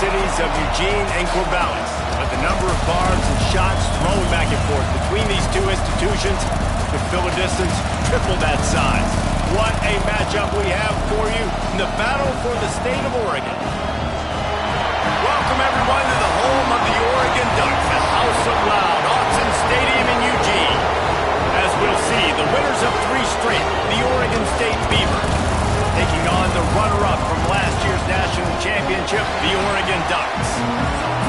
cities of Eugene and Corvallis. But the number of barbs and shots thrown back and forth between these two institutions could fill a distance triple that size. What a matchup we have for you in the battle for the state of Oregon. Welcome, everyone, to the home of the Oregon Ducks, the House of Loud, Autzen Stadium in Eugene. As we'll see, the winners of 3 straight, the Oregon State Beavers, taking on the runner-up from last year's national championship, the Oregon Ducks.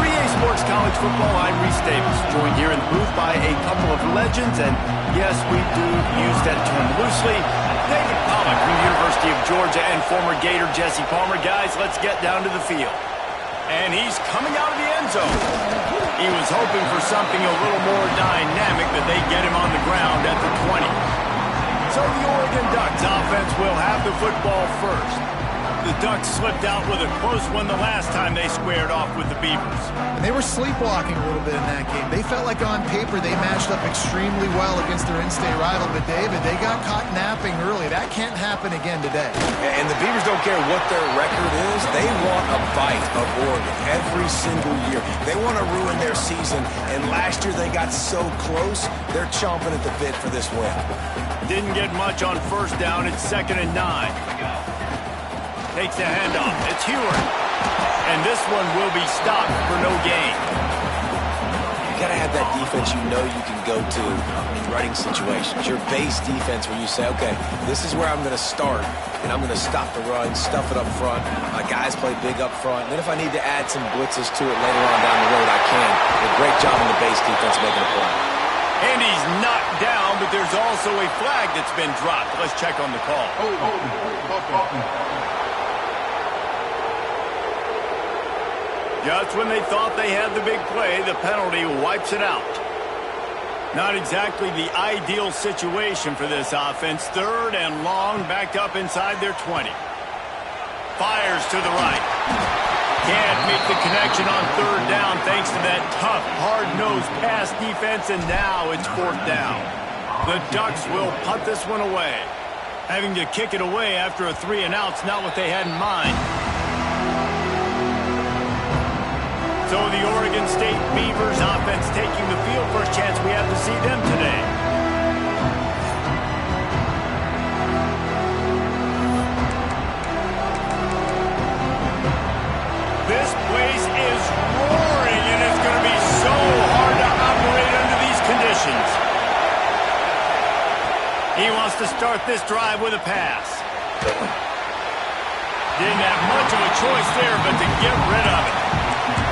3A Sports College Football, I'm Reese Davis, joined here in the booth by a couple of legends, and yes, we do use that term loosely. David Pollack from the University of Georgia and former Gator Jesse Palmer. Guys, let's get down to the field. And he's coming out of the end zone. He was hoping for something a little more dynamic, that they get him on the ground at the 20. So the Oregon Ducks offense will have the football first. The Ducks slipped out with a close one the last time they squared off with the Beavers. And they were sleepwalking a little bit in that game. They felt like on paper they matched up extremely well against their in-state rival. But, David, they got caught napping early. That can't happen again today. And the Beavers don't care what their record is. They want a bite of Oregon every single year. They want to ruin their season. And last year they got so close, they're chomping at the bit for this win. Didn't get much on first down. It's 2nd and 9. Takes the handoff. It's Heward. And this one will be stopped for no gain. You got to have that defense you know you can go to in running situations. Your base defense where you say, okay, this is where I'm going to start, and I'm going to stop the run, stuff it up front. My guys play big up front. And then if I need to add some blitzes to it later on down the road, I can. A great job on the base defense making a play. And he's knocked down, but there's also a flag that's been dropped. Let's check on the call. Just when they thought they had the big play, the penalty wipes it out. Not exactly the ideal situation for this offense. 3rd and long, backed up inside their 20. Fires to the right. Can't make the connection on 3rd down thanks to that tough, hard-nosed pass defense, and now it's 4th down. The Ducks will punt this one away. Having to kick it away after a 3-and-out's not what they had in mind. So the Oregon State Beavers offense taking the field. First chance we have to see them today. This place is roaring, and it's going to be so hard to operate under these conditions. He wants to start this drive with a pass. Didn't have much of a choice there but to get rid of it.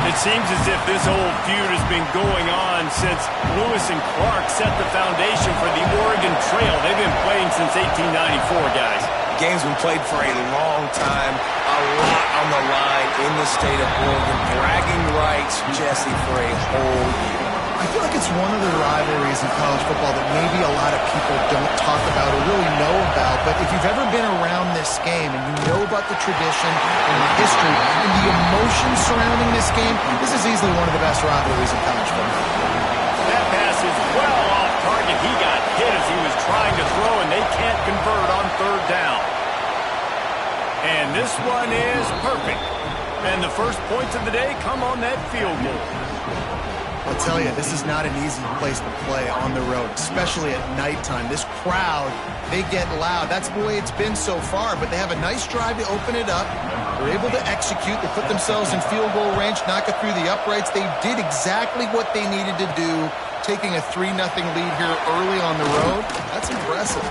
It seems as if this old feud has been going on since Lewis and Clark set the foundation for the Oregon Trail. They've been playing since 1894, guys. The game's been played for a long time, a lot on the line in the state of Oregon. Bragging rights, Jesse, for a whole year. I feel like it's one of the rivalries in college football that maybe a lot of people don't talk about or really know about. But if you've ever been around this game and you know about the tradition and the history and the emotion surrounding this game, this is easily one of the best rivalries in college football. That pass is well off target. He got hit as he was trying to throw, and they can't convert on 3rd down. And this one is perfect. And the first points of the day come on that field goal. I'll tell you, this is not an easy place to play on the road, especially at nighttime. This crowd, they get loud. That's the way it's been so far, but they have a nice drive to open it up. They're able to execute. They put themselves in field goal range, knock it through the uprights. They did exactly what they needed to do, taking a 3-0 lead here early on the road. That's impressive.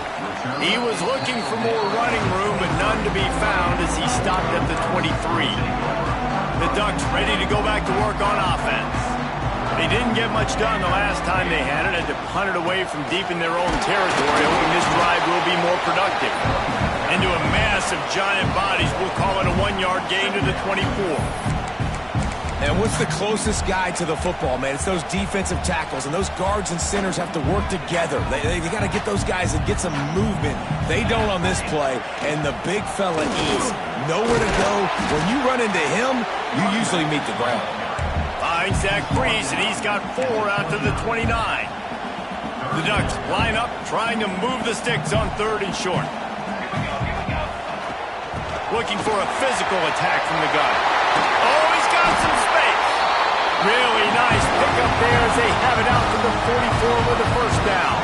He was looking for more running room, but none to be found as he stopped at the 23. The Ducks ready to go back to work on offense. They didn't get much done the last time they had it. Had to punt it away from deep in their own territory, hoping this drive will be more productive. Into a mass of giant bodies, we'll call it a 1-yard gain to the 24. And what's the closest guy to the football, man? It's those defensive tackles, and those guards and centers have to work together. They got to get those guys and get some movement. They don't on this play, and the big fella is nowhere to go. When you run into him, you usually meet the ground. Finds Zach Breeze, and he's got 4 out to the 29. The Ducks line up, trying to move the sticks on 3rd and short. Looking for a physical attack from the gun. Oh, he's got some there as they have it out to the 44 with the first down.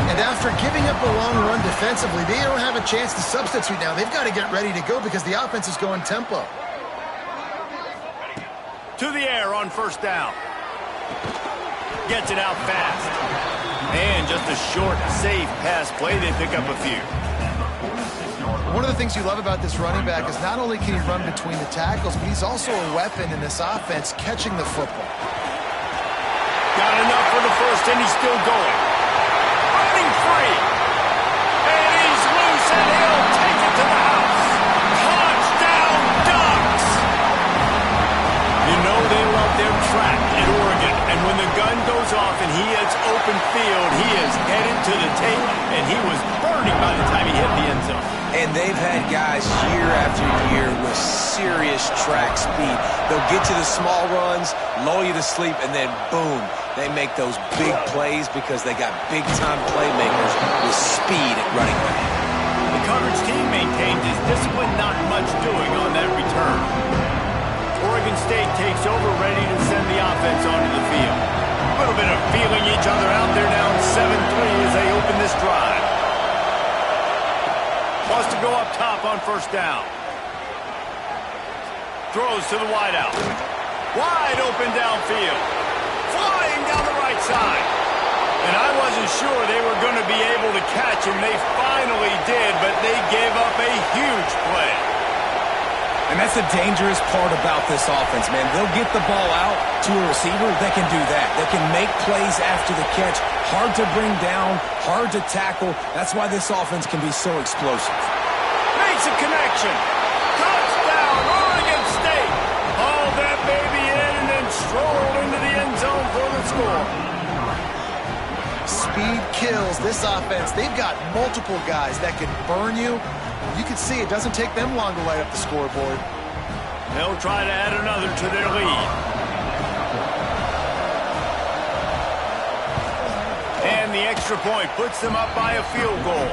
And after giving up a long run defensively, they don't have a chance to substitute now. They've got to get ready to go because the offense is going tempo. To the air on first down. Gets it out fast. And just a short, safe pass play. They pick up a few. One of the things you love about this running back is not only can he run between the tackles, but he's also a weapon in this offense catching the football. Got enough for the first, and he's still going. Running free. And he's loose, and he'll take it to the house. Touchdown, Ducks! You know they love their track at Oregon, and when the gun goes off and he hits open field, he is headed to the tape, and he was burning by the time he hit the end zone. And they've had guys year after year with serious track speed. They'll get you the small runs, lull you to sleep, and then boom, they make those big plays because they got big-time playmakers with speed at running back. The coverage team maintained his discipline, not much doing on that return. Oregon State takes over, ready to send the offense onto the field. A little bit of feeling each other out there, down 7-3 as they open this drive. Wants to go up top on first down. Throws to the wideout. Wide open downfield. Flying down the right side. And I wasn't sure they were going to be able to catch him. They finally did, but they gave up a huge play. And that's the dangerous part about this offense, man. They'll get the ball out to a receiver. They can do that. They can make plays after the catch. Hard to bring down, hard to tackle. That's why this offense can be so explosive. Makes a connection. Touchdown, Oregon State. Hauled that baby in and then strolled into the end zone for the score. Speed kills this offense. They've got multiple guys that can burn you. You can see it doesn't take them long to light up the scoreboard. They'll try to add another to their lead. And the extra point puts them up by a field goal.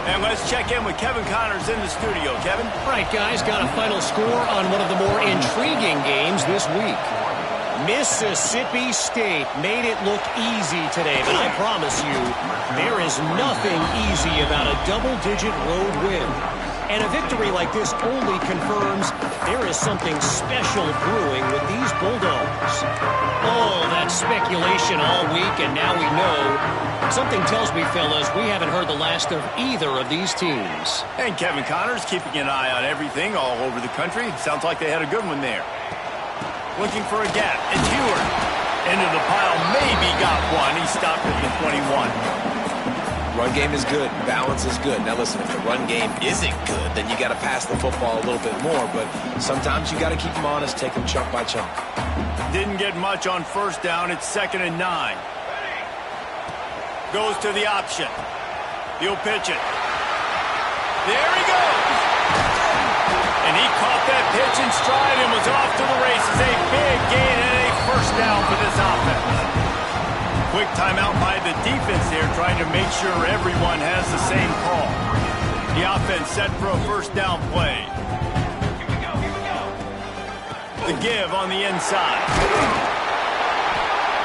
And let's check in with Kevin Connors in the studio. Kevin? All right, guys, got a final score on one of the more intriguing games this week. Mississippi State made it look easy today, but I promise you, there is nothing easy about a double-digit road win. And a victory like this only confirms there is something special brewing with these Bulldogs. Oh, that speculation all week, and now we know. Something tells me, fellas, we haven't heard the last of either of these teams. And Kevin Connors keeping an eye on everything all over the country. Sounds like they had a good one there. Looking for a gap. It's Heward. Into the pile. Maybe got one. He stopped at the 21. Run game is good. Balance is good. Now listen, if the run game isn't good, then you got to pass the football a little bit more. But sometimes you got to keep them honest, take them chunk by chunk. Didn't get much on first down. It's 2nd and 9. Goes to the option. He'll pitch it. There he goes. And he caught that pitch in stride and was off to the races. A big gain and a first down for this offense. Quick timeout by the defense there, trying to make sure everyone has the same call. The offense set for a first down play. The give on the inside.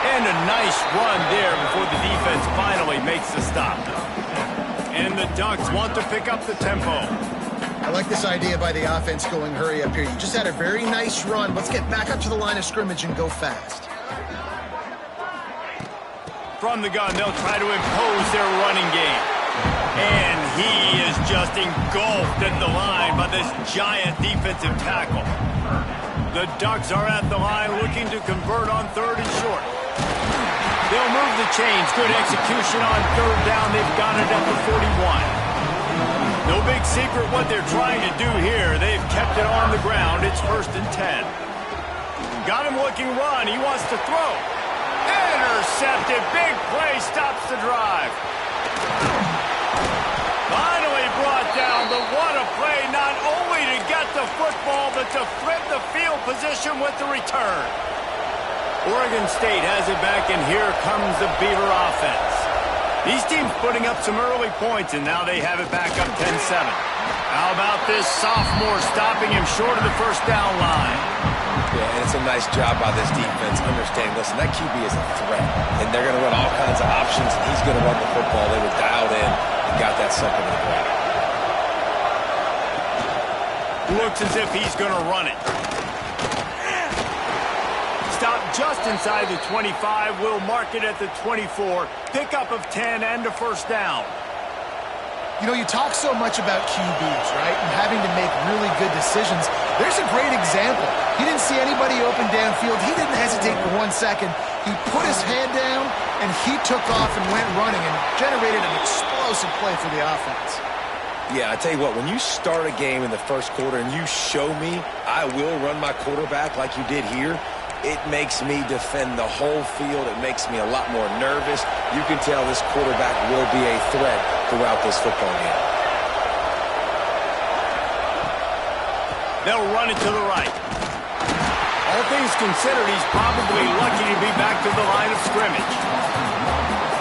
And a nice run there before the defense finally makes the stop. And the Ducks want to pick up the tempo. I like this idea by the offense going hurry up here. You just had a very nice run. Let's get back up to the line of scrimmage and go fast. From the gun, they'll try to impose their running game. And he is just engulfed at the line by this giant defensive tackle. The Ducks are at the line looking to convert on 3rd and short. They'll move the chains. Good execution on 3rd down. They've got it at the 41. No big secret what they're trying to do here. They've kept it on the ground. It's 1st and 10. Got him looking run. He wants to throw. Intercepted. Big play stops the drive. Finally brought down, but what a play, not only to get the football, but to flip the field position with the return. Oregon State has it back, and here comes the Beaver offense. These teams putting up some early points, and now they have it back up 10-7. How about this sophomore stopping him short of the first down line? Yeah, and it's a nice job by this defense understanding, listen, that QB is a threat, and they're going to run all kinds of options, and he's going to run the football. They were dialed in and got that sucker to the ground. Looks as if he's going to run it. Stop just inside the 25. We'll mark it at the 24. Pickup of 10 and a first down. You know, you talk so much about QBs, right, and having to make really good decisions. There's a great example. He didn't see anybody open downfield. He didn't hesitate for 1 second. He put his head down, and he took off and went running and generated an explosive play for the offense. Yeah, I tell you what, when you start a game in the first quarter and you show me I will run my quarterback like you did here, it makes me defend the whole field. It makes me a lot more nervous. You can tell this quarterback will be a threat throughout this football game. They'll run it to the right. All things considered, he's probably lucky to be back to the line of scrimmage.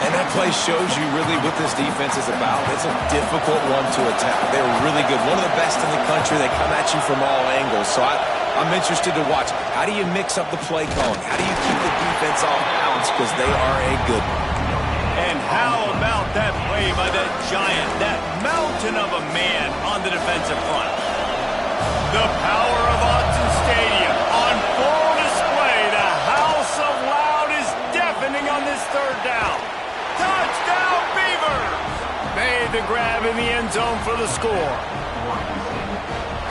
And that play shows you really what this defense is about. It's a difficult one to attack. They're really good. One of the best in the country. They come at you from all angles. So I'm interested to watch. How do you mix up the play calling? How do you keep the defense off balance? Because they are a good one. And how about that play by that giant, that mountain of a man on the defensive front? The power of Autzen Stadium on full display. The house of loud is deafening on this third down. Touchdown, Beavers! Made the grab in the end zone for the score.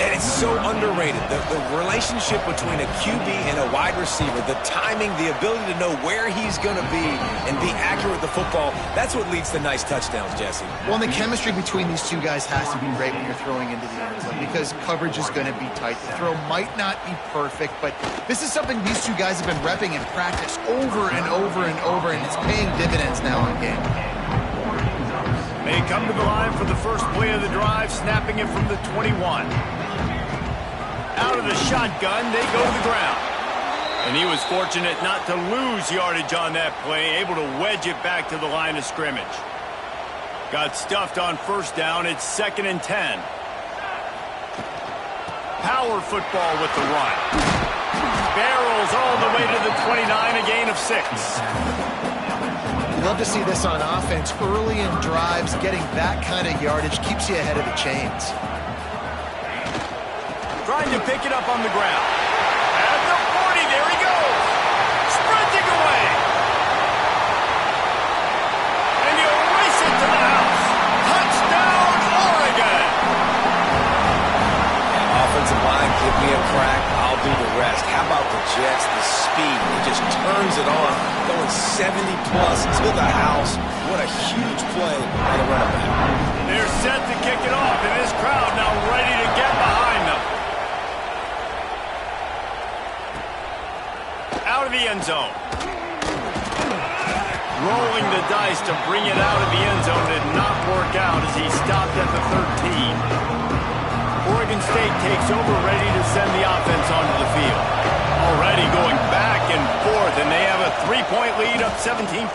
And it's so underrated. The relationship between a QB and a wide receiver, the timing, the ability to know where he's going to be and be accurate with the football, that's what leads to nice touchdowns, Jesse. Well, and the chemistry between these two guys has to be great when you're throwing into the end zone because coverage is going to be tight. The throw might not be perfect, but this is something these two guys have been repping in practice over and over and over, and it's paying dividends now in game. They come to the line for the first play of the drive, snapping it from the 21. Out of the shotgun, they go to the ground. And he was fortunate not to lose yardage on that play, able to wedge it back to the line of scrimmage. Got stuffed on first down. It's 2nd and 10. Power football with the run. Barrels all the way to the 29, a gain of 6. Love to see this on offense. Early in drives, getting that kind of yardage keeps you ahead of the chains. Trying to pick it up on the ground. At the 40, there he goes. Sprinting away. And he'll race it to the house. Touchdown, Oregon. Offensive line, give me a crack. I'll do the rest. How about the Jets? The speed. He just turns it on, going 70-plus to the house. What a huge play by the running back. They're set to kick it off, and this crowd now ready to get behind them. Out of the end zone. Rolling the dice to bring it out of the end zone did not work out as he stopped at the 13. Oregon State takes over, ready to send the offense onto the field. Already going back and forth, and they have a 3-point lead up 17-14.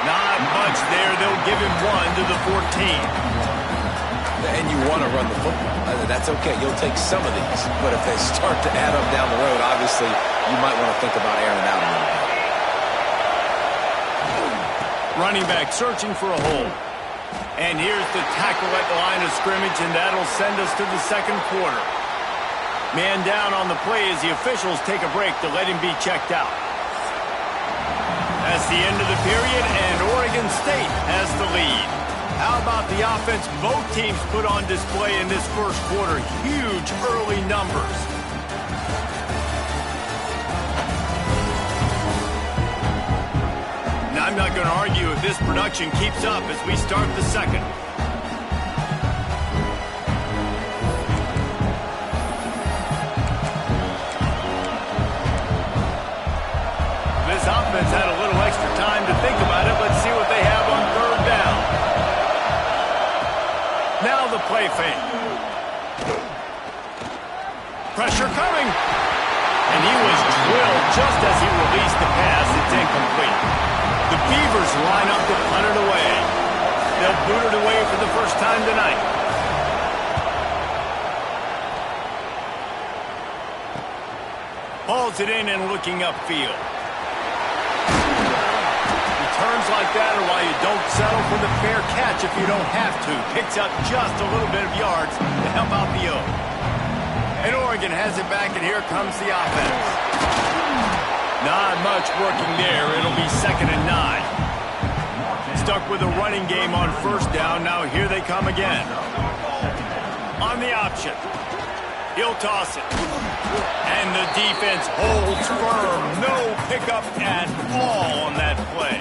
Not much there. They'll give him one to the 14. And you want to run the football. That's okay. You'll take some of these. But if they start to add up down the road, obviously, you might want to think about airing out a little bit. Running back searching for a hole. And here's the tackle at the line of scrimmage, and that'll send us to the second quarter. Man down on the play as the officials take a break to let him be checked out. That's the end of the period, and Oregon State has the lead. How about the offense both teams put on display in this first quarter? Huge early numbers. Now, I'm not going to argue if this production keeps up as we start the second. This offense had a little extra time to think about it. Let's see what they have on third down. Now the play fake. Pressure coming. And he was drilled just as he released the pass. It's incomplete. The Beavers line up to punt it away. They'll boot it away for the first time tonight. Hauls it in and looking upfield. Returns like that are why you don't settle for the fair catch if you don't have to. Picks up just a little bit of yards to help out the O. And Oregon has it back, and here comes the offense. Not much working there. It'll be 2nd and 9. Stuck with a running game on 1st down. Now here they come again. On the option. He'll toss it. And the defense holds firm. No pickup at all on that play.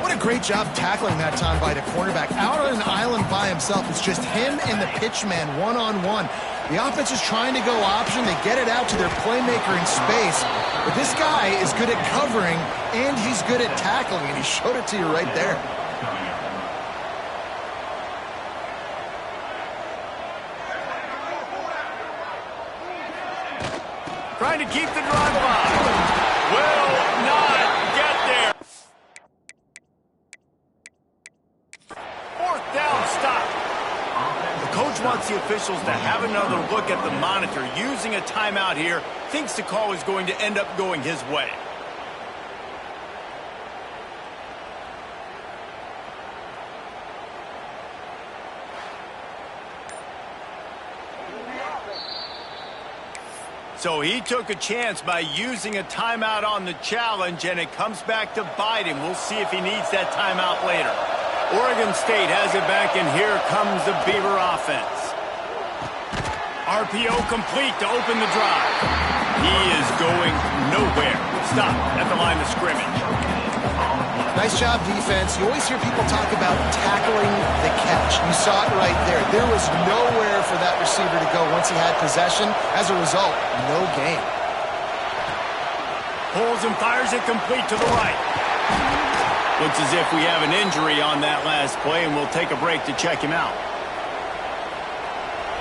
What a great job tackling that time by the cornerback. Out on an island by himself. It's just him and the pitchman one-on-one. The offense is trying to go option. They get it out to their playmaker in space. But this guy is good at covering, and he's good at tackling, and he showed it to you right there. Trying to keep the drive alive. Will not get there. 4th down stop. The coach wants the officials to have another look at the monitor. Using a timeout here, thinks the call is going to end up going his way. So he took a chance by using a timeout on the challenge, and it comes back to bite him. We'll see if he needs that timeout later. Oregon State has it back, and here comes the Beaver offense. RPO complete to open the drive. He is going nowhere. Stop at the line of scrimmage. Nice job, defense. You always hear people talk about tackling the catch. You saw it right there. There was nowhere for that receiver to go once he had possession. As a result, no gain. Pulls and fires it complete to the right. Looks as if we have an injury on that last play, and we'll take a break to check him out.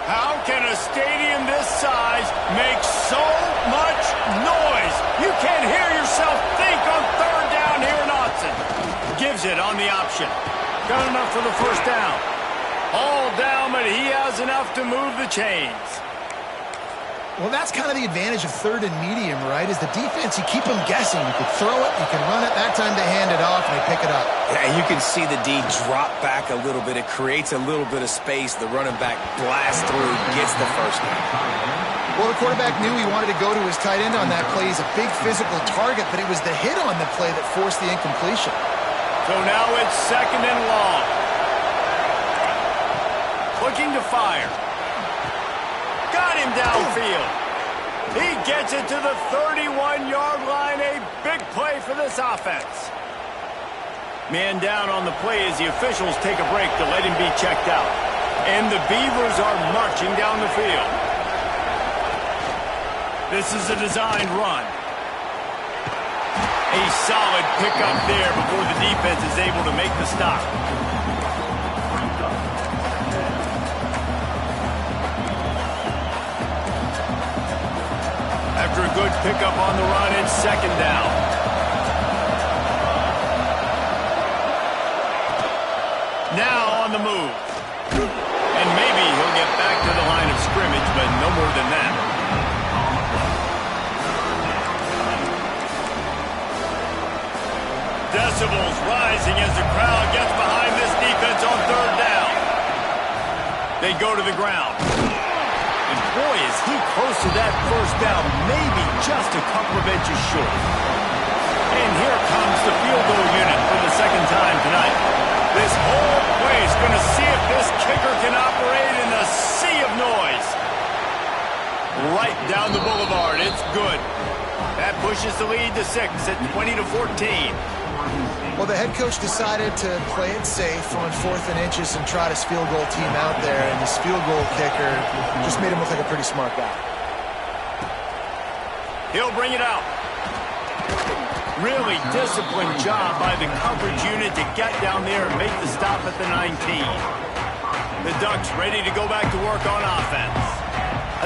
How can a stadium this size make so much noise? You can't hear yourself think on 3rd down here in Austin. Gives it on the option. Got enough for the 1st down. All down, but he has enough to move the chains. Well, that's kind of the advantage of 3rd and medium, right? Is the defense, you keep them guessing. You can throw it, you can run it. That time they hand it off and they pick it up. Yeah, you can see the D drop back a little bit. It creates a little bit of space. The running back blasts through, gets the 1st down. Well, the quarterback knew he wanted to go to his tight end on that play. He's a big physical target, but it was the hit on the play that forced the incompletion. So now it's 2nd and long. Looking to fire. Got him downfield. He gets it to the 31-yard line. A big play for this offense. Man down on the play as the officials take a break to let him be checked out. And the Beavers are marching down the field. This is a designed run. A solid pickup there before the defense is able to make the stop. After a good pickup on the run, it's 2nd down. Now on the move. And maybe he'll get back to the line of scrimmage, but no more than that. Decibels rising as the crowd gets behind this defense on 3rd down. They go to the ground. And boy, is he close to that 1st down, maybe just a couple of inches short. And here comes the field goal unit for the 2nd time tonight. This whole place going to see if this kicker can operate in the sea of noise. Right down the boulevard. It's good. That pushes the lead to 6 at 20-14. Well, the head coach decided to play it safe on 4th and inches and trot his field goal team out there, and his field goal kicker just made him look like a pretty smart guy. He'll bring it out. Really disciplined job by the coverage unit to get down there and make the stop at the 19. The Ducks ready to go back to work on offense.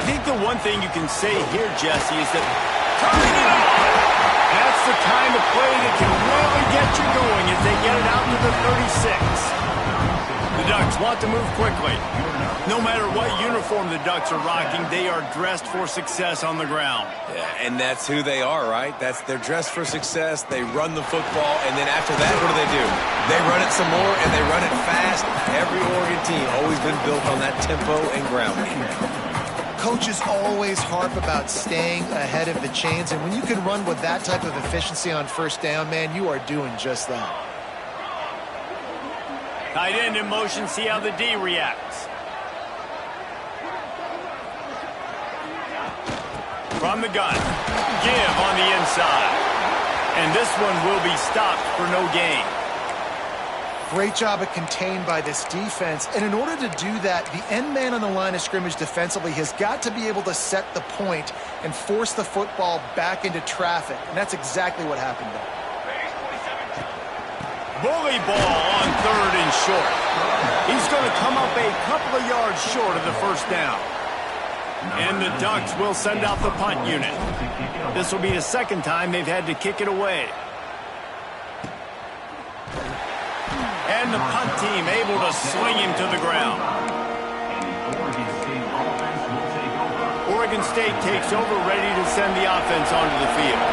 I think the one thing you can say here, Jesse, is that turning it on. That's the kind of play that can really get you going as they get it out to the 36. The Ducks want to move quickly. No matter what uniform the Ducks are rocking, they are dressed for success on the ground. Yeah, and that's who they are, right? They're dressed for success. They run the football, and then after that, what do? They run it some more, and they run it fast. Every Oregon team always been built on that tempo and ground game. Coaches always harp about staying ahead of the chains, and when you can run with that type of efficiency on first down, man, you are doing just that. Tight end in motion, see how the D reacts. From the gun, give on the inside. And this one will be stopped for no gain. Great job of contained by this defense. And in order to do that, the end man on the line of scrimmage defensively has got to be able to set the point and force the football back into traffic. And that's exactly what happened there. Bully ball on third and short. He's going to come up a couple of yards short of the first down. And the Ducks will send out the punt unit. This will be the second time they've had to kick it away. And the punt team able to swing him to the ground. Oregon State takes over, ready to send the offense onto the field.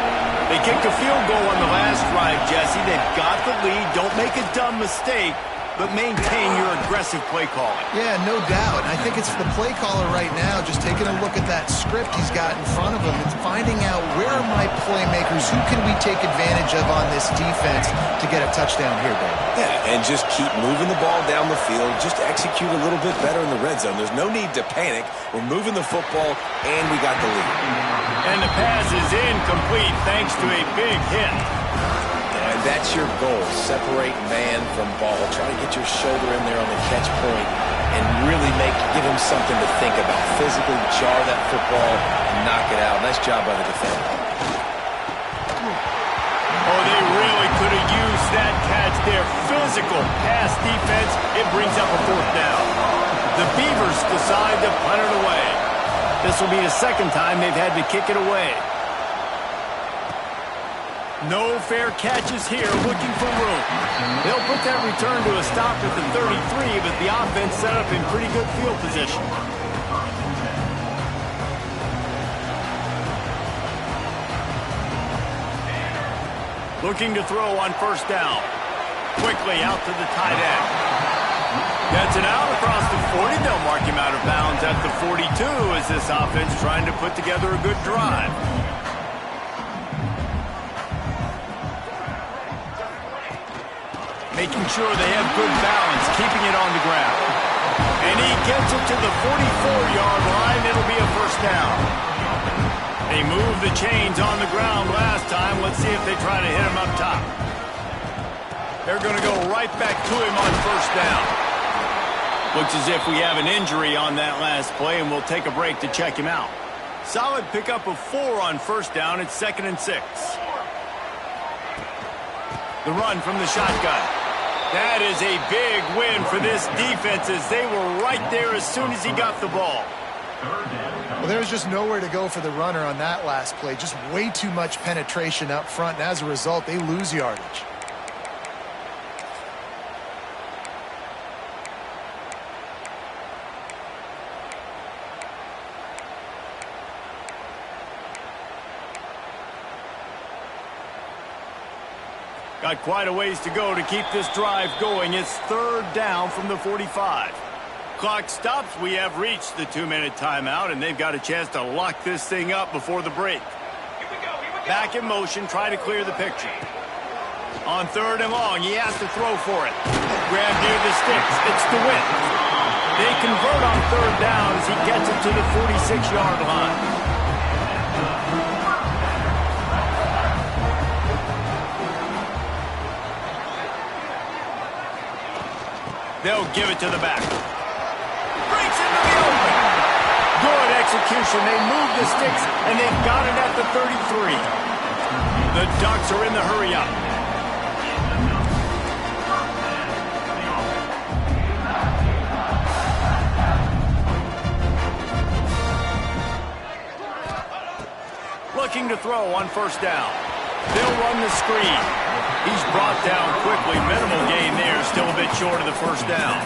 They kicked a field goal on the last drive, Jesse. They've got the lead. Don't make a dumb mistake, but maintain your aggressive play calling. Yeah, no doubt. And I think it's the play caller right now just taking a look at that script he's got in front of him and finding out where are my playmakers, who can we take advantage of on this defense to get a touchdown here, Dave? Yeah, and just keep moving the ball down the field. Just execute a little bit better in the red zone. There's no need to panic. We're moving the football, and we got the lead. And the pass is incomplete thanks to a big hit. And that's your goal. Separate man from ball. Try to get your shoulder in there on the catch point and really give him something to think about. Physically jar that football and knock it out. Nice job by the defender. Oh, they really could have used that catch there. Physical pass defense. It brings up a fourth down. The Beavers decide to punt it away. This will be the second time they've had to kick it away. No fair catches here, looking for room. They'll put that return to a stop at the 33, but the offense set up in pretty good field position. Looking to throw on first down. Quickly out to the tight end. Gets it out across the 40. They'll mark him out of bounds at the 42 as this offense trying to put together a good drive. Making sure they have good balance, keeping it on the ground. And he gets it to the 44-yard line. It'll be a first down. They moved the chains on the ground last time. Let's see if they try to hit him up top. They're going to go right back to him on first down. Looks as if we have an injury on that last play, and we'll take a break to check him out. Solid pickup of 4 on first down. It's 2nd and 6. The run from the shotgun. That is a big win for this defense as they were right there as soon as he got the ball. Well, there was just nowhere to go for the runner on that last play. Just way too much penetration up front, and as a result, they lose yardage. Got quite a ways to go to keep this drive going. It's 3rd down from the 45. Clock stops. We have reached the 2-minute timeout, and they've got a chance to lock this thing up before the break. Here we go. Back in motion, try to clear the picture. On 3rd and long, he has to throw for it. Grab near the sticks. It's DeWitt. They convert on 3rd down as he gets it to the 46-yard line. They'll give it to the back. Breaks into the open. Good execution. They move the sticks, and they've got it at the 33. The Ducks are in the hurry-up. Looking to throw on first down. They'll run the screen. He's brought down quickly. Minimal gain there. Still a bit short of the first down.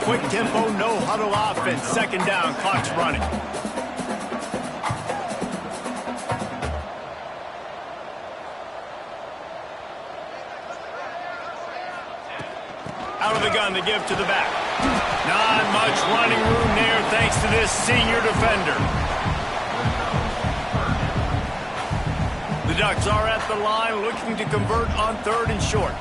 Quick tempo, no huddle offense. Second down, clock's running. Out of the gun, the give to the back. Not much running room there thanks to this senior defender. The Ducks are at the line looking to convert on 3rd and short.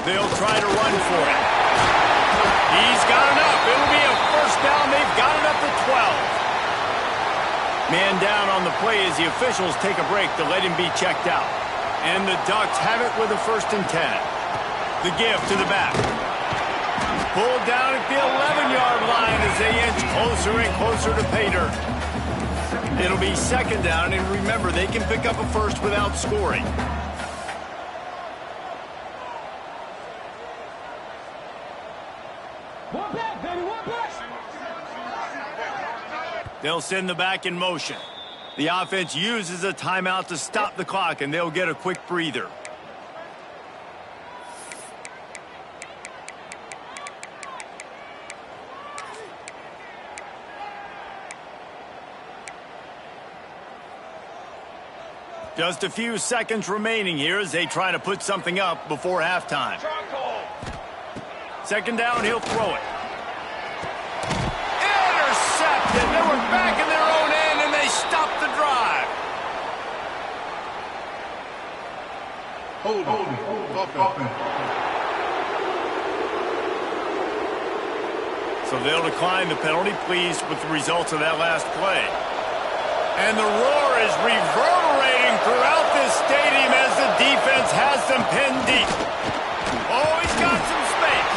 They'll try to run for it. He's got enough. It'll be a first down. They've got it up to 12. Man down on the play as the officials take a break to let him be checked out. And the Ducks have it with a 1st and 10. The give to the back. Pulled down at the 11-yard line as they inch closer and closer to pay dirt. It'll be 2nd down, and remember, they can pick up a first without scoring. One back, baby, one back. They'll send the back in motion. The offense uses a timeout to stop the clock, and they'll get a quick breather. Just a few seconds remaining here as they try to put something up before halftime. 2nd down, he'll throw it. Intercepted. They were back in their own end, and they stopped the drive. Hold on. So they'll decline the penalty, pleased with the results of that last play. And the roar is reverberating throughout this stadium as the defense has them pinned deep. Oh, he's got some space.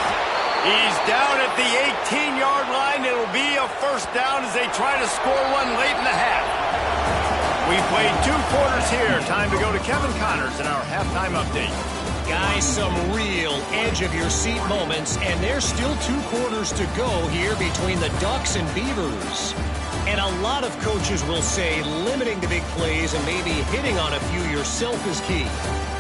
He's down at the 18-yard line. It'll be a first down as they try to score one late in the half. We played 2 quarters here. Time to go to Kevin Connors in our halftime update. Guys, some real edge-of-your-seat moments, and there's still 2 quarters to go here between the Ducks and Beavers. And a lot of coaches will say limiting the big plays and maybe hitting on a few yourself is key.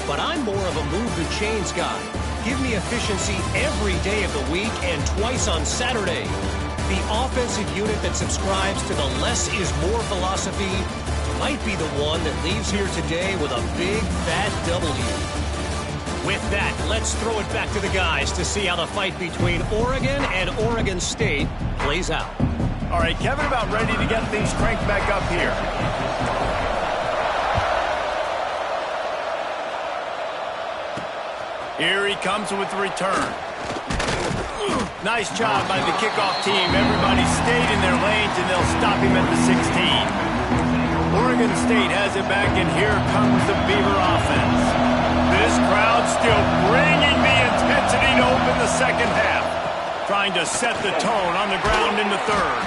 But I'm more of a move-the-chains guy. Give me efficiency every day of the week and twice on Saturday. The offensive unit that subscribes to the less is more philosophy might be the one that leaves here today with a big, fat W. With that, let's throw it back to the guys to see how the fight between Oregon and Oregon State plays out. All right, Kevin, about ready to get things cranked back up here. Here he comes with the return. Nice job by the kickoff team. Everybody stayed in their lanes, and they'll stop him at the 16. Oregon State has it back, and here comes the Beaver offense. This crowd still bringing the intensity to open the second half. Trying to set the tone on the ground in the 3rd.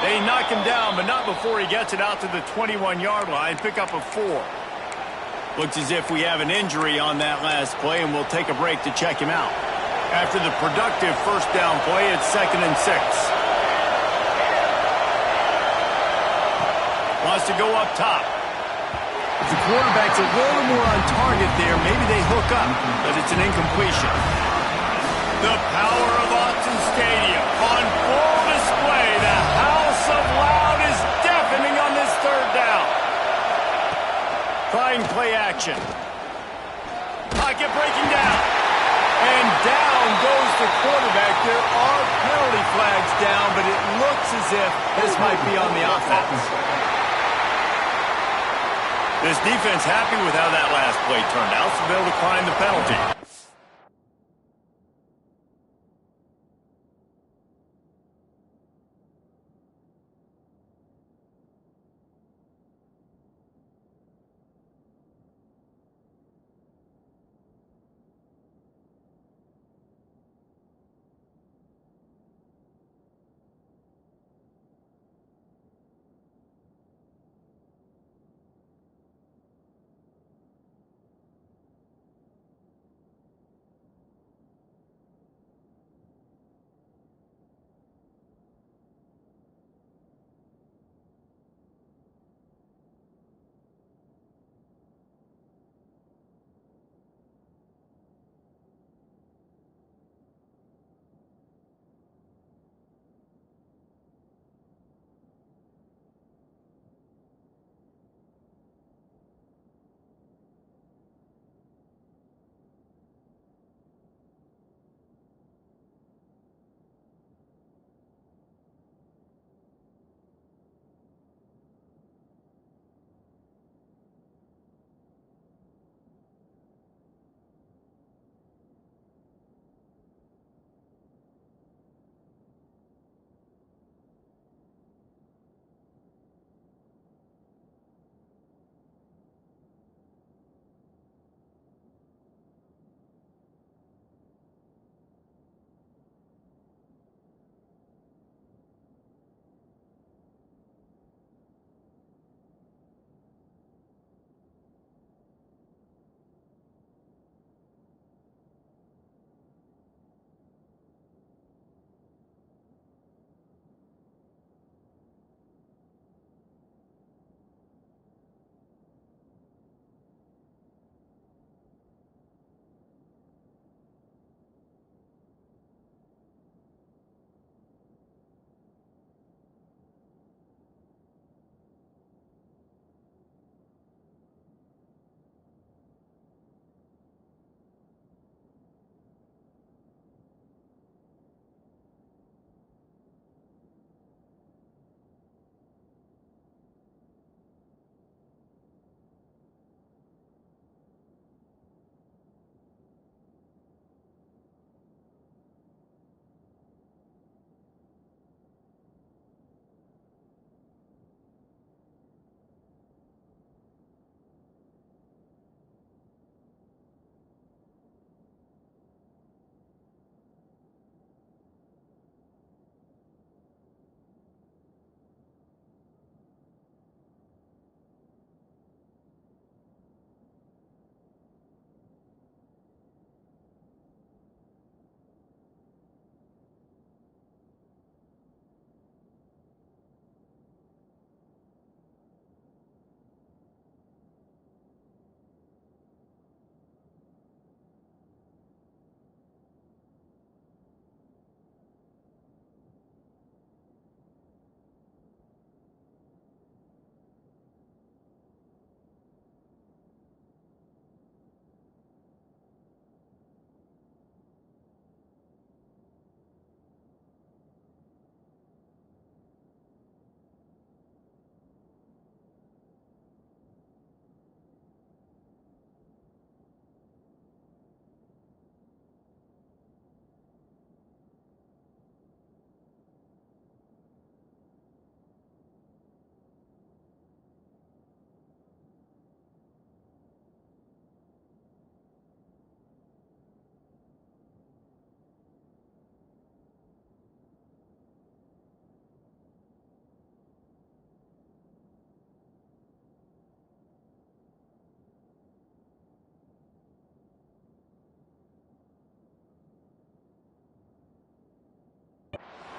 They knock him down, but not before he gets it out to the 21-yard line. Pick up a 4. Looks as if we have an injury on that last play, and we'll take a break to check him out. After the productive first down play, it's 2nd and 6. Wants to go up top. If the quarterback's a little more on target there, maybe they hook up, but it's an incompletion. The power of Autzen Stadium on full display. The house of loud is deafening on this 3rd down. Trying play action. Pocket breaking down. And down goes the quarterback. There are penalty flags down, but it looks as if this might be on the offense. This defense happy with how that last play turned out, so they'll decline the penalty.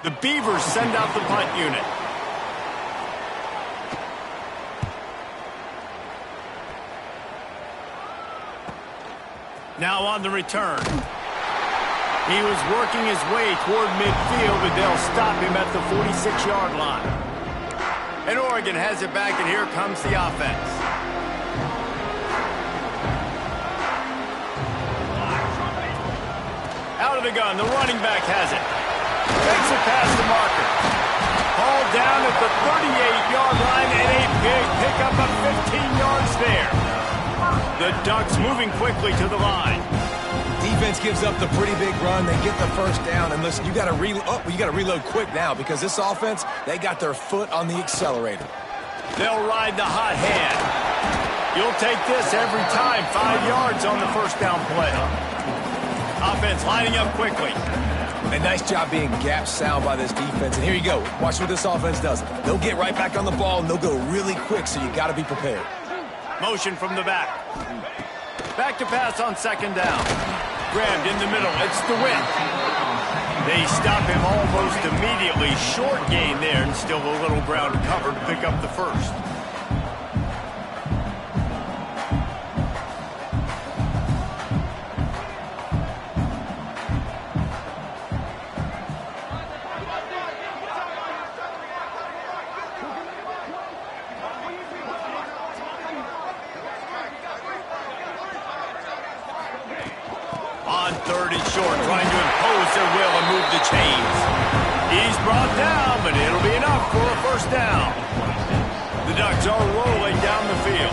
The Beavers send out the punt unit. Now on the return. He was working his way toward midfield, but they'll stop him at the 46-yard line. And Oregon has it back, and here comes the offense. Out of the gun, the running back has it. Takes it past the marker. Hauled down at the 38-yard line, and a big pickup of 15 yards there. The Ducks moving quickly to the line. Defense gives up the pretty big run. They get the first down. And listen, you got to reload quick now because this offense, they got their foot on the accelerator. They'll ride the hot hand. You'll take this every time. 5 yards on the first down play. Offense lining up quickly. A nice job being gap sound by this defense. And here you go. Watch what this offense does. They'll get right back on the ball, and they'll go really quick, so you got to be prepared. Motion from the back. Back to pass on second down. Grabbed in the middle. It's DeWitt. They stop him almost immediately. Short gain there, and still a little ground to cover to pick up the first. On third and short, trying to impose their will and move the chains. He's brought down, but it'll be enough for a first down. The Ducks are rolling down the field.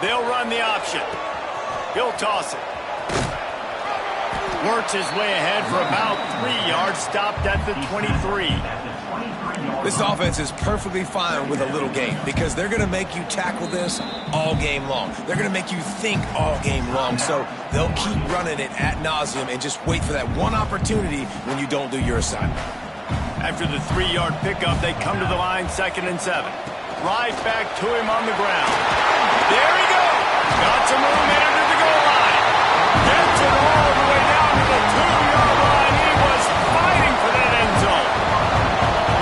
They'll run the option. He'll toss it. Works his way ahead for about 3 yards, stopped at the 23. This offense is perfectly fine with a little game because they're going to make you tackle this all game long. They're going to make you think all game long, so they'll keep running it ad nauseum and just wait for that one opportunity when you don't do your assignment. After the 3-yard pickup, they come to the line, 2nd and 7. Right back to him on the ground. There he goes. Got some room there to the goal line. Gets it all the way down to the 2-yard line. He was fighting for that end zone.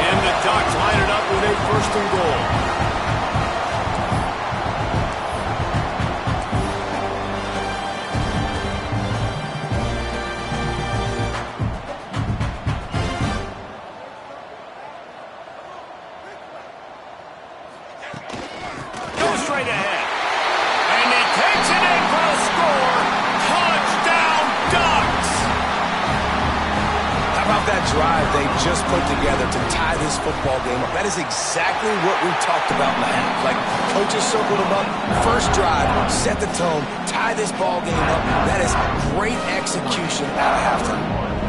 And the Ducks line it up with a 1st and goal. Goes straight ahead. And he takes it in for a score. Touchdown, Ducks! How about that drive they just put together to tie this football game up? That is exactly what we talked about in the half. Like, coaches circled them up. First drive, set the tone, tie this ball game up. That is great execution out of halftime.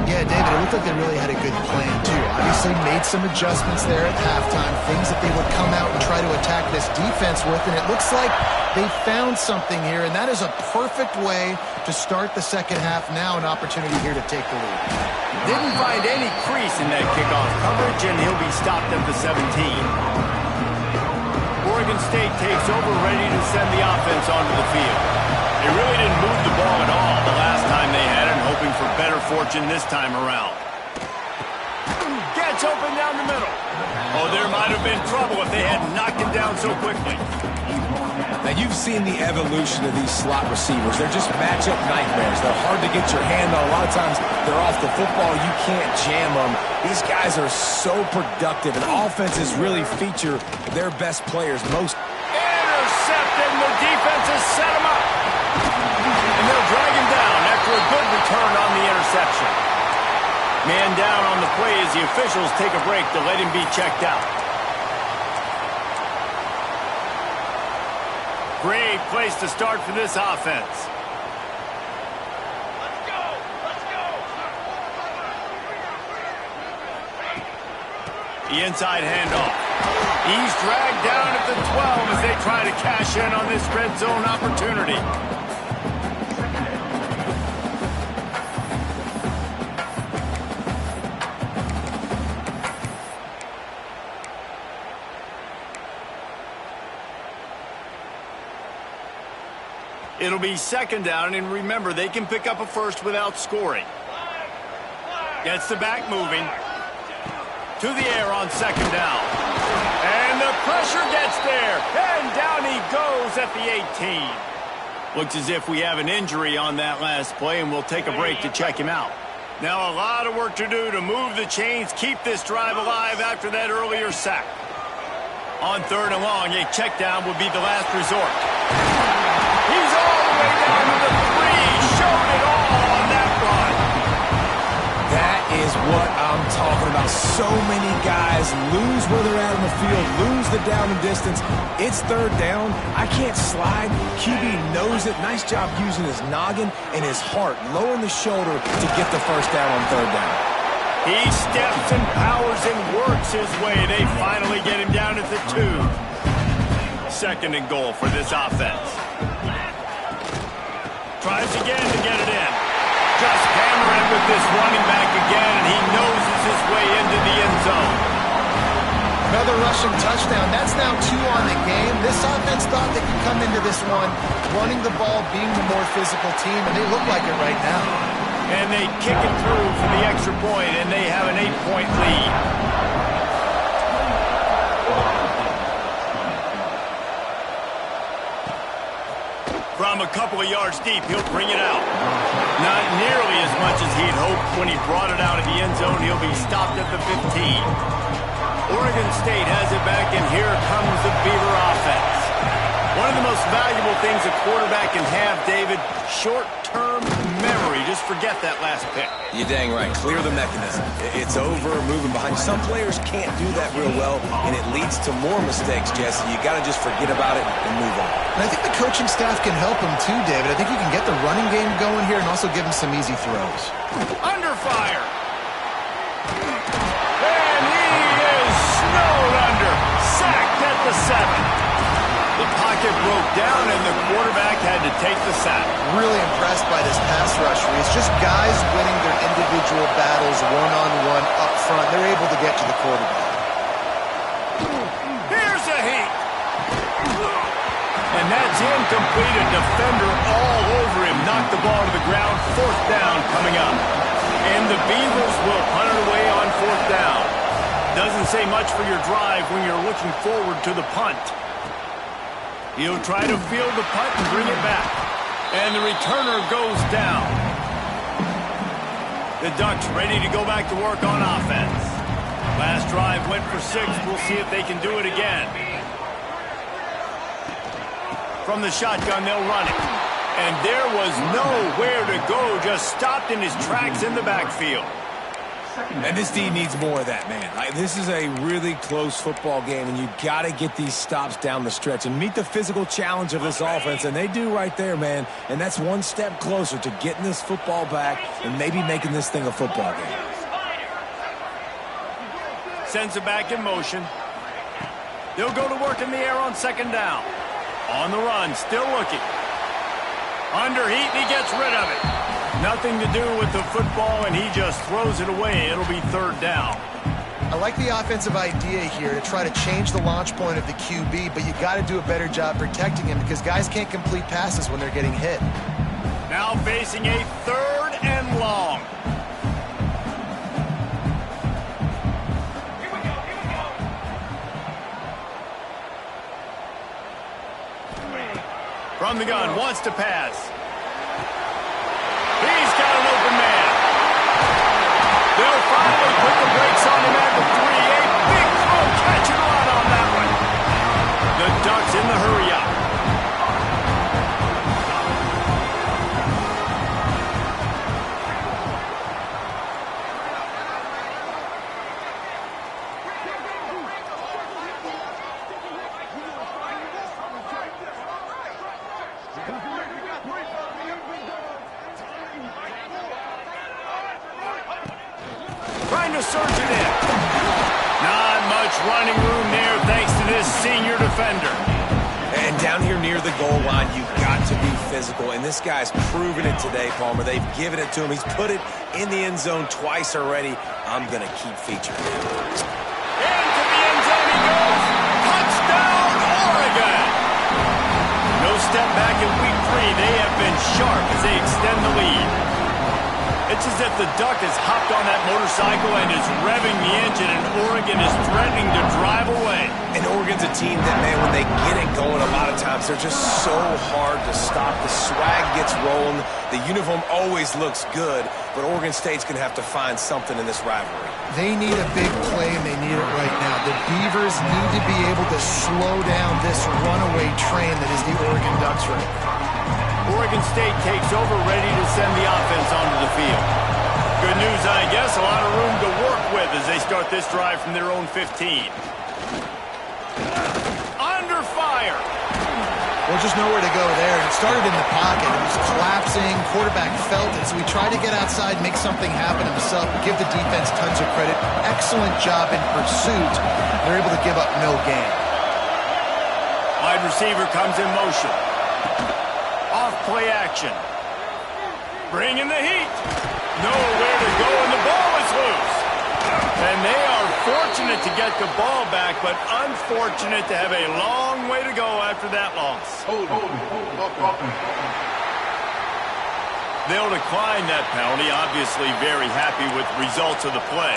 Yeah, David, it looked like they really had a good plan, too. Obviously made some adjustments there at halftime, things that they would come out and try to attack this defense with, and it looks like they found something here, and that is a perfect way to start the second half. Now an opportunity here to take the lead. Didn't find any crease in that kickoff coverage, and he'll be stopped at the 17. Oregon State takes over, ready to send the offense onto the field. They really didn't move the ball at all the last time they had it, hoping for better fortune this time around. Gets open down the middle. Oh, there might have been trouble if they had knocked him down so quickly. Now, you've seen the evolution of these slot receivers. They're just matchup nightmares. They're hard to get your hand on. A lot of times, they're off the football. You can't jam them. These guys are so productive, and offenses really feature their best players most. Intercepted, and the defense has set him up. And they'll drag him down after a good return on the interception. Man down on the play as the officials take a break to let him be checked out. Great place to start for this offense. Let's go! Let's go! The inside handoff. He's dragged down at the 12 as they try to cash in on this red zone opportunity. It'll be second down, and remember, they can pick up a first without scoring. Gets the back moving. To the air on second down. And the pressure gets there. And down he goes at the 18. Looks as if we have an injury on that last play, and we'll take a break to check him out. Now a lot of work to do to move the chains, keep this drive alive after that earlier sack. On third and long, a check down would be the last resort. He's all the way down to the 3. Showed it all on that run. That is what I'm talking about. So many guys lose where they're at in the field, lose the down and distance. It's third down. I can't slide. QB knows it. Nice job using his noggin and his heart, lowering the shoulder to get the first down on third down. He steps and powers and works his way. They finally get him down at the 2. Second and goal for this offense. Tries again to get it in. Just hammering with this running back again, and he noses his way into the end zone. Another rushing touchdown. That's now 2 on the game. This offense thought they could come into this one running the ball, being the more physical team, and they look like it right now. And they kick it through for the extra point, and they have an 8-point lead. From a couple of yards deep, he'll bring it out. Not nearly as much as he'd hoped when he brought it out of the end zone. He'll be stopped at the 15. Oregon State has it back, and here comes the Beaver offense. One of the most valuable things a quarterback can have, David, short-term memory. Just forget that last pick. You're dang right. Clear the mechanism. It's over, moving behind. Some players can't do that real well, and it leads to more mistakes, Jesse. You got to just forget about it and move on. And I think the coaching staff can help him too, David. I think you can get the running game going here and also give him some easy throws. Under fire. And he is snowed under. Sacked at the 7. The pocket broke down, and the quarterback had to take the sack. Really impressed by this pass rush. It's just guys winning their individual battles one-on-one up front. They're able to get to the quarterback. Here's a heat. And that's incomplete. A defender all over him. Knocked the ball to the ground. Fourth down coming up. And the Beavers will punt it away on fourth down. Doesn't say much for your drive when you're looking forward to the punt. He'll try to field the punt and bring it back. And the returner goes down. The Ducks ready to go back to work on offense. Last drive went for 6. We'll see if they can do it again. From the shotgun, they'll run it. And there was nowhere to go. Just stopped in his tracks in the backfield. And this D needs more of that, man. This is a really close football game, and you got to get these stops down the stretch and meet the physical challenge of this offense, and they do right there, man. And that's one step closer to getting this football back and maybe making this thing a football game. Sends it back in motion. They'll go to work in the air on second down. On the run, still looking. Under heat, and he gets rid of it. Nothing to do with the football, and he just throws it away. It'll be third down. I like the offensive idea here to try to change the launch point of the QB, but you got to do a better job protecting him because guys can't complete passes when they're getting hit. Now facing a third and long. From the gun, wants to pass. He's got an open man. They'll finally put the brakes on him at the 3. A big throw, catch and run on that one. The Ducks in the hurry up. Trying to surge it in. Not much running room there thanks to this senior defender. And down here near the goal line, you've got to be physical. And this guy's proven it today, Palmer. They've given it to him. He's put it in the end zone twice already. I'm going to keep featuring him. Into the end zone he goes. Touchdown, Oregon. No step back in week 3. They have been sharp as they extend the lead. It's as if the Duck has hopped on that motorcycle and is revving the engine, and Oregon is threatening to drive away. And Oregon's a team that, man, when they get it going, a lot of times they're just so hard to stop. The swag gets rolling. The uniform always looks good, but Oregon State's going to have to find something in this rivalry. They need a big play, and they need it right now. The Beavers need to be able to slow down this runaway train that is the Oregon Ducks right now. Oregon State takes over, ready to send the offense onto the field. Good news, I guess, a lot of room to work with as they start this drive from their own 15. Under fire! Well, just nowhere to go there. It started in the pocket. It was collapsing. Quarterback felt it, so he tried to get outside, make something happen himself, give the defense tons of credit. Excellent job in pursuit. They're able to give up no gain. Wide receiver comes in motion. Off-play action. Bringing the heat. Nowhere to go, and the ball is loose. And they are fortunate to get the ball back, but unfortunate to have a long way to go after that loss. They'll decline that penalty, obviously very happy with the results of the play.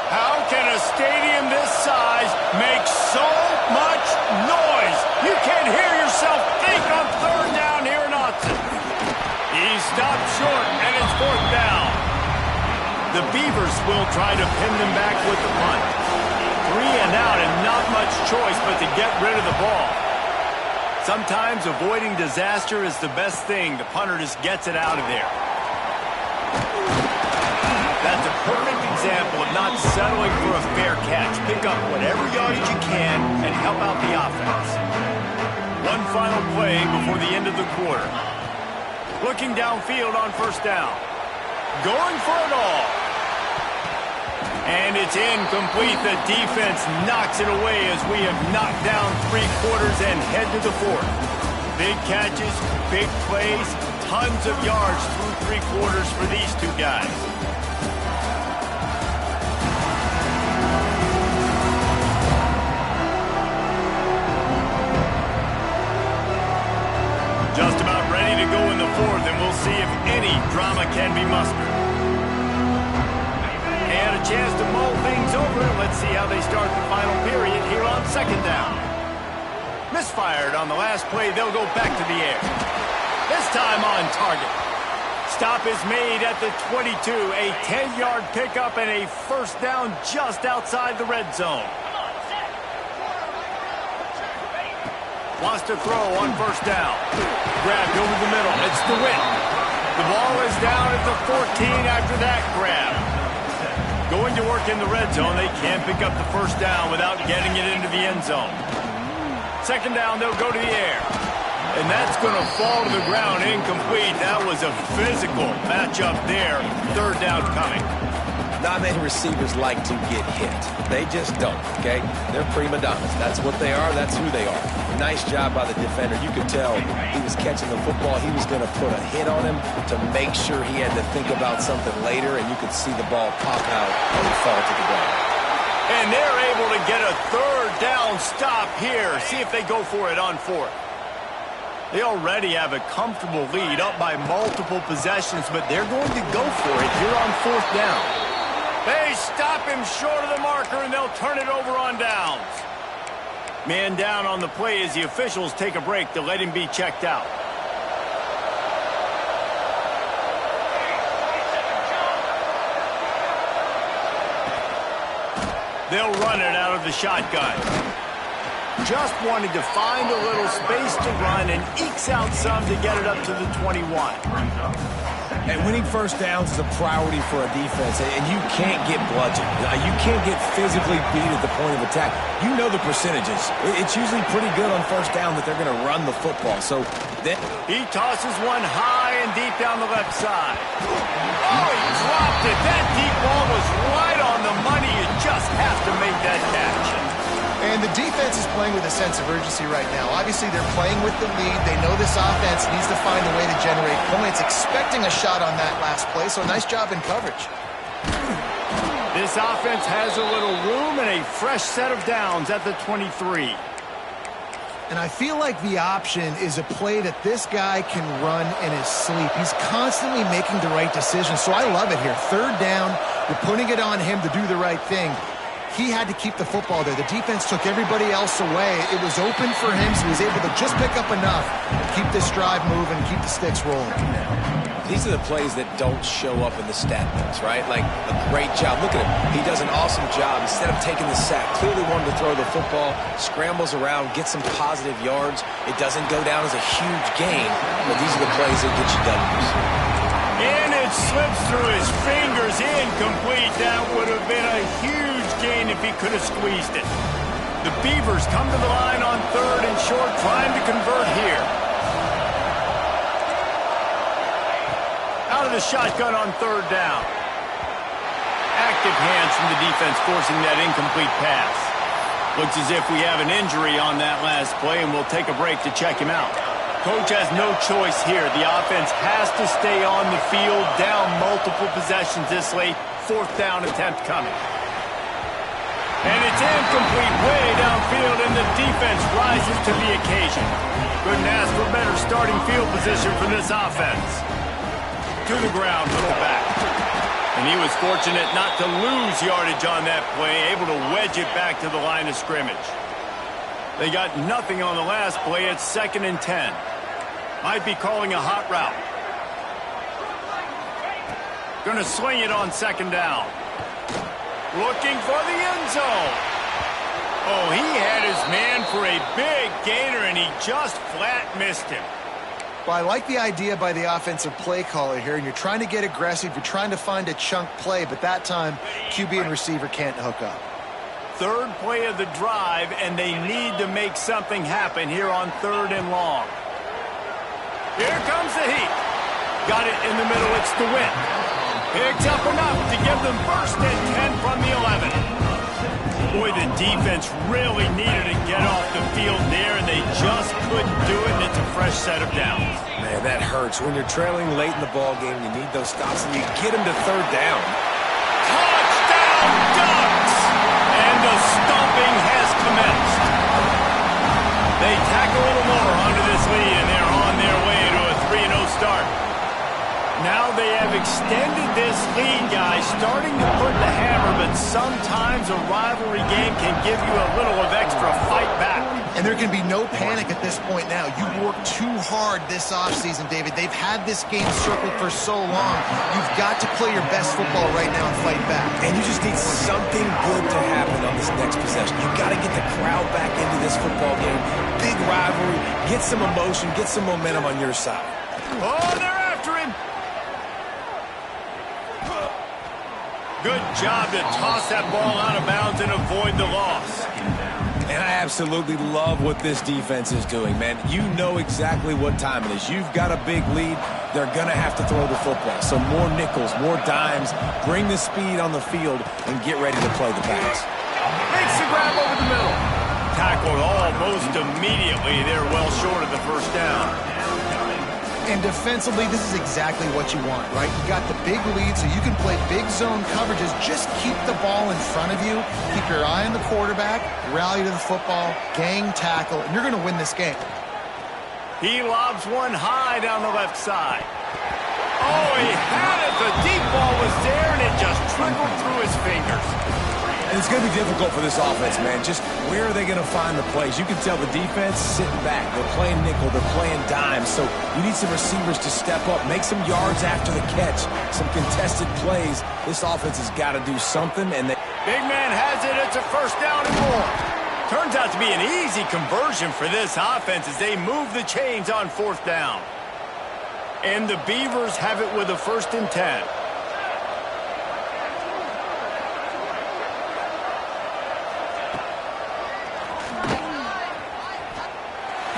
How can a stadium this size make so much noise? You can't hear yourself think on third down here in Autzen. He stopped short, and it's fourth down. The Beavers will try to pin them back with the punt. 3 and out, and not much choice but to get rid of the ball. Sometimes avoiding disaster is the best thing. The punter just gets it out of there. That's a perfect example of not settling for a fair catch. Pick up whatever yardage you can and help out the offense. One final play before the end of the quarter. Looking downfield on first down. Going for it all. And it's incomplete. The defense knocks it away as we have knocked down 3 quarters and head to the 4th. Big catches, big plays, tons of yards through 3 quarters for these two guys. Just about ready to go in the 4th, and we'll see if any drama can be mustered. And a chance to mull things over. Let's see how they start the final period here on second down. Misfired on the last play. They'll go back to the air. This time on target. Stop is made at the 22. A 10-yard pickup and a first down just outside the red zone. Wants to throw on first down. Grabbed over the middle. It's the win. The ball is down at the 14 after that grab. Going to work in the red zone. They can't pick up the first down without getting it into the end zone. Second down, they'll go to the air. And that's going to fall to the ground incomplete. That was a physical matchup there. Third down coming. Not many receivers like to get hit. They just don't, okay? They're prima donnas. That's what they are. That's who they are. Nice job by the defender. You could tell he was catching the football. He was going to put a hit on him to make sure he had to think about something later, and you could see the ball pop out and he fall to the ground. And they're able to get a third down stop here. See if they go for it on 4th. They already have a comfortable lead, up by multiple possessions, but they're going to go for it here on 4th down. They stop him short of the marker, and they'll turn it over on downs. Man down on the play as the officials take a break to let him be checked out. They'll run it out of the shotgun. Just wanted to find a little space to run and ekes out some to get it up to the 21. And winning first downs is a priority for a defense, and you can't get bludgeoned. You can't get physically beat at the point of attack. You know the percentages. It's usually pretty good on first down that they're going to run the football. So he tosses one high and deep down the left side. Oh, he dropped it. That deep ball was right on the money. You just have to make that catch. And the defense is playing with a sense of urgency right now. Obviously, they're playing with the lead. They know this offense needs to find a way to generate points, expecting a shot on that last play, so nice job in coverage. This offense has a little room and a fresh set of downs at the 23. And I feel like the option is a play that this guy can run in his sleep. He's constantly making the right decisions, so I love it here. Third down, you're putting it on him to do the right thing. He had to keep the football there. The defense took everybody else away. It was open for him, so he was able to just pick up enough to keep this drive moving, keep the sticks rolling. These are the plays that don't show up in the stat books, right? Like a great job. Look at him. He does an awesome job. Instead of taking the sack, clearly wanted to throw the football, scrambles around, gets some positive yards. It doesn't go down as a huge gain, but these are the plays that get you W's. And it slips through his fingers, incomplete. That would have been a huge gain if he could have squeezed it. The Beavers come to the line on 3rd and short, trying to convert here. Out of the shotgun on 3rd down. Active hands from the defense forcing that incomplete pass. Looks as if we have an injury on that last play, and we'll take a break to check him out. Coach has no choice here. The offense has to stay on the field, down multiple possessions this late. 4th down attempt coming. And it's incomplete way downfield, and the defense rises to the occasion. Couldn't ask for better starting field position for this offense. To the ground with the back. And he was fortunate not to lose yardage on that play, able to wedge it back to the line of scrimmage. They got nothing on the last play. It's 2nd and 10. Might be calling a hot route. Gonna swing it on 2nd down. Looking for the end zone. Oh, he had his man for a big gainer, and he just flat missed him. Well, I like the idea by the offensive play caller here, and you're trying to get aggressive. You're trying to find a chunk play, but that time, QB and receiver can't hook up. 3rd play of the drive, and they need to make something happen here on 3rd and long. Here comes the heat. Got it in the middle. It's the win. Picks up enough to give them 1st and 10 from the 11. Boy, the defense really needed to get off the field there, and they just couldn't do it, and it's a fresh set of downs. Man, that hurts. When you're trailing late in the ball game, you need those stops, and you get them to 3rd down. Touchdown, Ducks! And the stomping has commenced. They tack a little more onto this lead, and they're on their way to a 3-0 start. Now they have extended this lead, guys, starting to put the hammer, but sometimes a rivalry game can give you a little of extra fight back. And there can be no panic at this point now. You worked too hard this offseason, David. They've had this game circled for so long. You've got to play your best football right now and fight back. And you just need something good to happen on this next possession. You got to get the crowd back into this football game. Big rivalry. Get some emotion. Get some momentum on your side. Oh, they're after him. Good job to toss that ball out of bounds and avoid the loss. And I absolutely love what this defense is doing, man. You know exactly what time it is. You've got a big lead. They're going to have to throw the football. So more nickels, more dimes. Bring the speed on the field and get ready to play the pass. Makes the grab over the middle. Tackled almost immediately. They're well short of the 1st down. And defensively, this is exactly what you want, right? You got the big lead, so you can play big zone coverages. Just keep the ball in front of you. Keep your eye on the quarterback, rally to the football, gang tackle, and you're going to win this game. He lobs one high down the left side. Oh, he had it. The deep ball was there, and it just trickled through his fingers. And it's going to be difficult for this offense, man. Just where are they going to find the plays? You can tell the defense sitting back. They're playing nickel. They're playing dime. So you need some receivers to step up, make some yards after the catch, some contested plays. This offense has got to do something. And Big man has it. It's a 1st down and more. Turns out to be an easy conversion for this offense as they move the chains on 4th down. And the Beavers have it with a 1st and 10.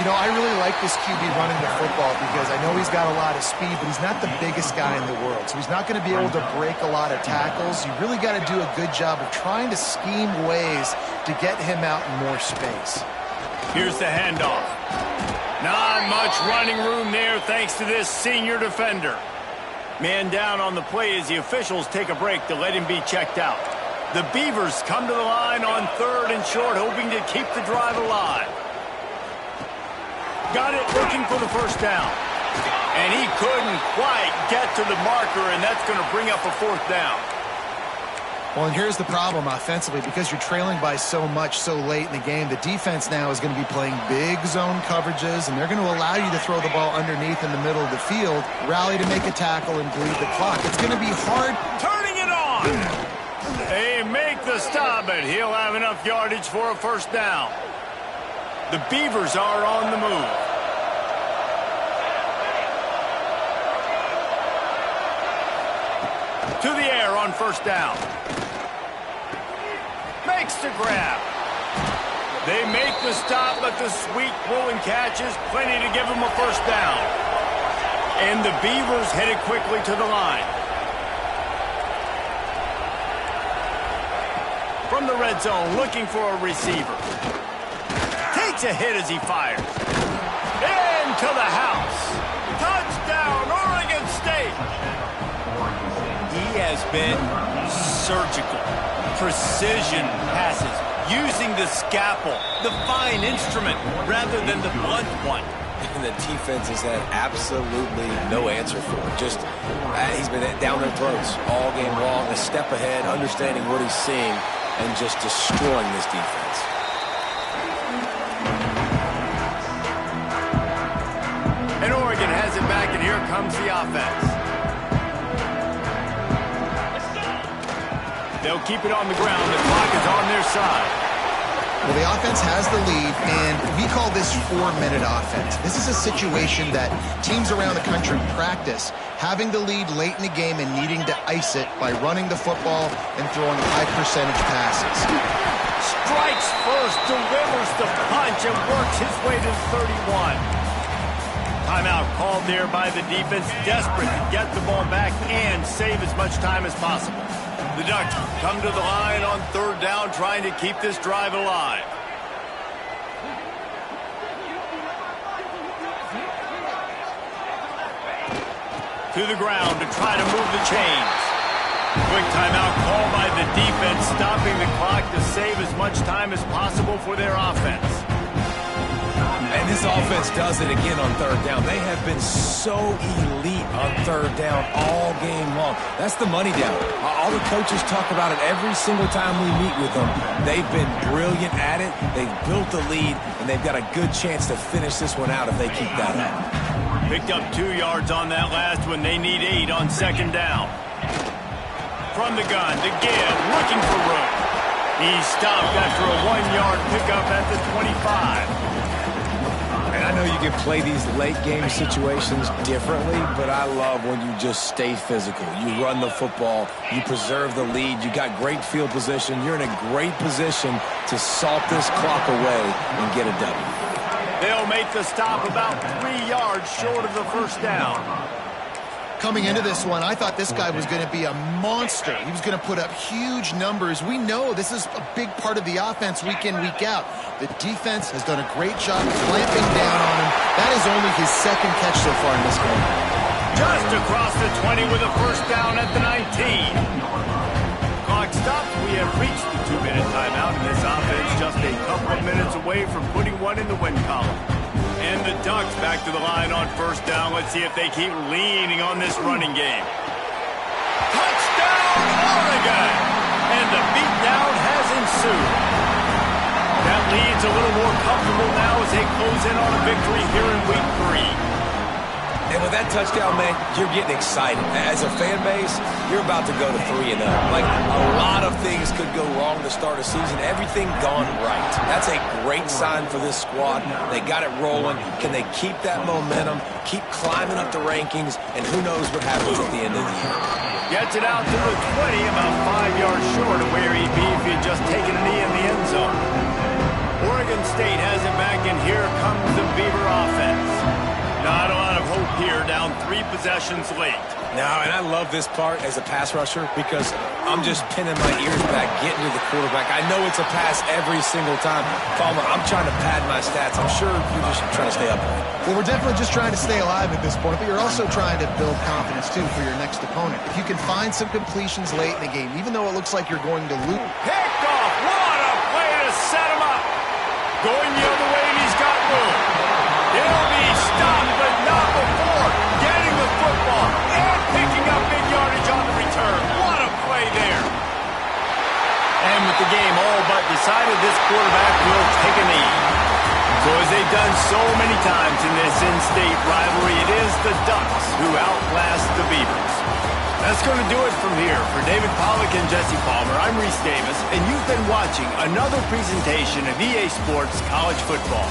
You know, I really like this QB running the football because I know he's got a lot of speed, but he's not the biggest guy in the world. So he's not going to be able to break a lot of tackles. You really got to do a good job of trying to scheme ways to get him out in more space. Here's the handoff. Not much running room there thanks to this senior defender. Man down on the play as the officials take a break to let him be checked out. The Beavers come to the line on 3rd and short, hoping to keep the drive alive. Got it, looking for the first down. And he couldn't quite get to the marker, and that's going to bring up a 4th down. Well, and here's the problem offensively. Because you're trailing by so much so late in the game, the defense now is going to be playing big zone coverages, and they're going to allow you to throw the ball underneath in the middle of the field, rally to make a tackle, and bleed the clock. It's going to be hard. Turning it on! They make the stop, and he'll have enough yardage for a first down. The Beavers are on the move. To the air on first down. Makes the grab. They make the stop, but the sweet rolling catch is plenty to give them a first down. And the Beavers headed quickly to the line. From the red zone, looking for a receiver. Takes a hit as he fires. Into the house. Touchdown, Oregon State. He has been surgical. Precision passes, using the scalpel, the fine instrument, rather than the blunt one. And the defense has had absolutely no answer for it. Just, he's been down their throats all game long, a step ahead, understanding what he's seeing, and just destroying this defense. And Oregon has it back, and here comes the offense. They'll keep it on the ground. The clock is on their side. Well, the offense has the lead, and we call this 4-minute offense. This is a situation that teams around the country practice, having the lead late in the game and needing to ice it by running the football and throwing high-percentage passes. Strikes first, delivers the punch, and works his way to the 31. Timeout called there by the defense, desperate to get the ball back and save as much time as possible. The Ducks come to the line on 3rd down, trying to keep this drive alive. To the ground to try to move the chains. Quick timeout called by the defense, stopping the clock to save as much time as possible for their offense. And this offense does it again on 3rd down. They have been so elite on 3rd down all game long. That's the money down. All the coaches talk about it every single time we meet with them. They've been brilliant at it. They've built the lead, and they've got a good chance to finish this one out if they keep that up. Picked up 2 yards on that last one. They need 8 on 2nd down. From the gun to give, looking for room. He stopped after a 1-yard pickup at the 25. And I know you can play these late-game situations differently, but I love when you just stay physical. You run the football, you preserve the lead, you got great field position, you're in a great position to salt this clock away and get a W. They'll make the stop about 3 yards short of the first down. Coming into this one, I thought this guy was going to be a monster. He was going to put up huge numbers. We know this is a big part of the offense week in, week out. The defense has done a great job clamping down on him. That is only his 2nd catch so far in this game. Just across the 20 with a first down at the 19. Clock stops. We have reached the 2-minute timeout, and this offense just a couple of minutes away from putting one in the win column. And the Ducks back to the line on first down. Let's see if they keep leaning on this running game. Touchdown, Oregon! And the beatdown has ensued. That lead's a little more comfortable now as they close in on a victory here in week 3. And with that touchdown, man, you're getting excited. As a fan base, you're about to go to 3-0. Like, a lot of things could go wrong to start a season. Everything gone right. That's a great sign for this squad. They got it rolling. Can they keep that momentum, keep climbing up the rankings, and who knows what happens at the end of the year. Gets it out to the 20, about 5 yards short of where he'd be if he had just taken a knee in the end zone. Oregon State has it back, and here comes the Beaver offense. Not a lot of hope here down 3 possessions late. Now, and I love this part as a pass rusher because I'm just pinning my ears back, getting to the quarterback. I know it's a pass every single time. Palmer, I'm trying to pad my stats. I'm sure you're just trying to stay up. Well, we're definitely just trying to stay alive at this point, but you're also trying to build confidence, too, for your next opponent. If you can find some completions late in the game, even though it looks like you're going to lose. Picked off. What a play to set him up. Going the other way, and he's got room. He'll be stopped, but not before getting the football and picking up big yardage on the return. What a play there. And with the game all but decided, this quarterback will take a knee. So as they've done so many times in this in-state rivalry, it is the Ducks who outlast the Beavers. That's going to do it from here. For David Pollack and Jesse Palmer, I'm Reese Davis, and you've been watching another presentation of EA Sports College Football.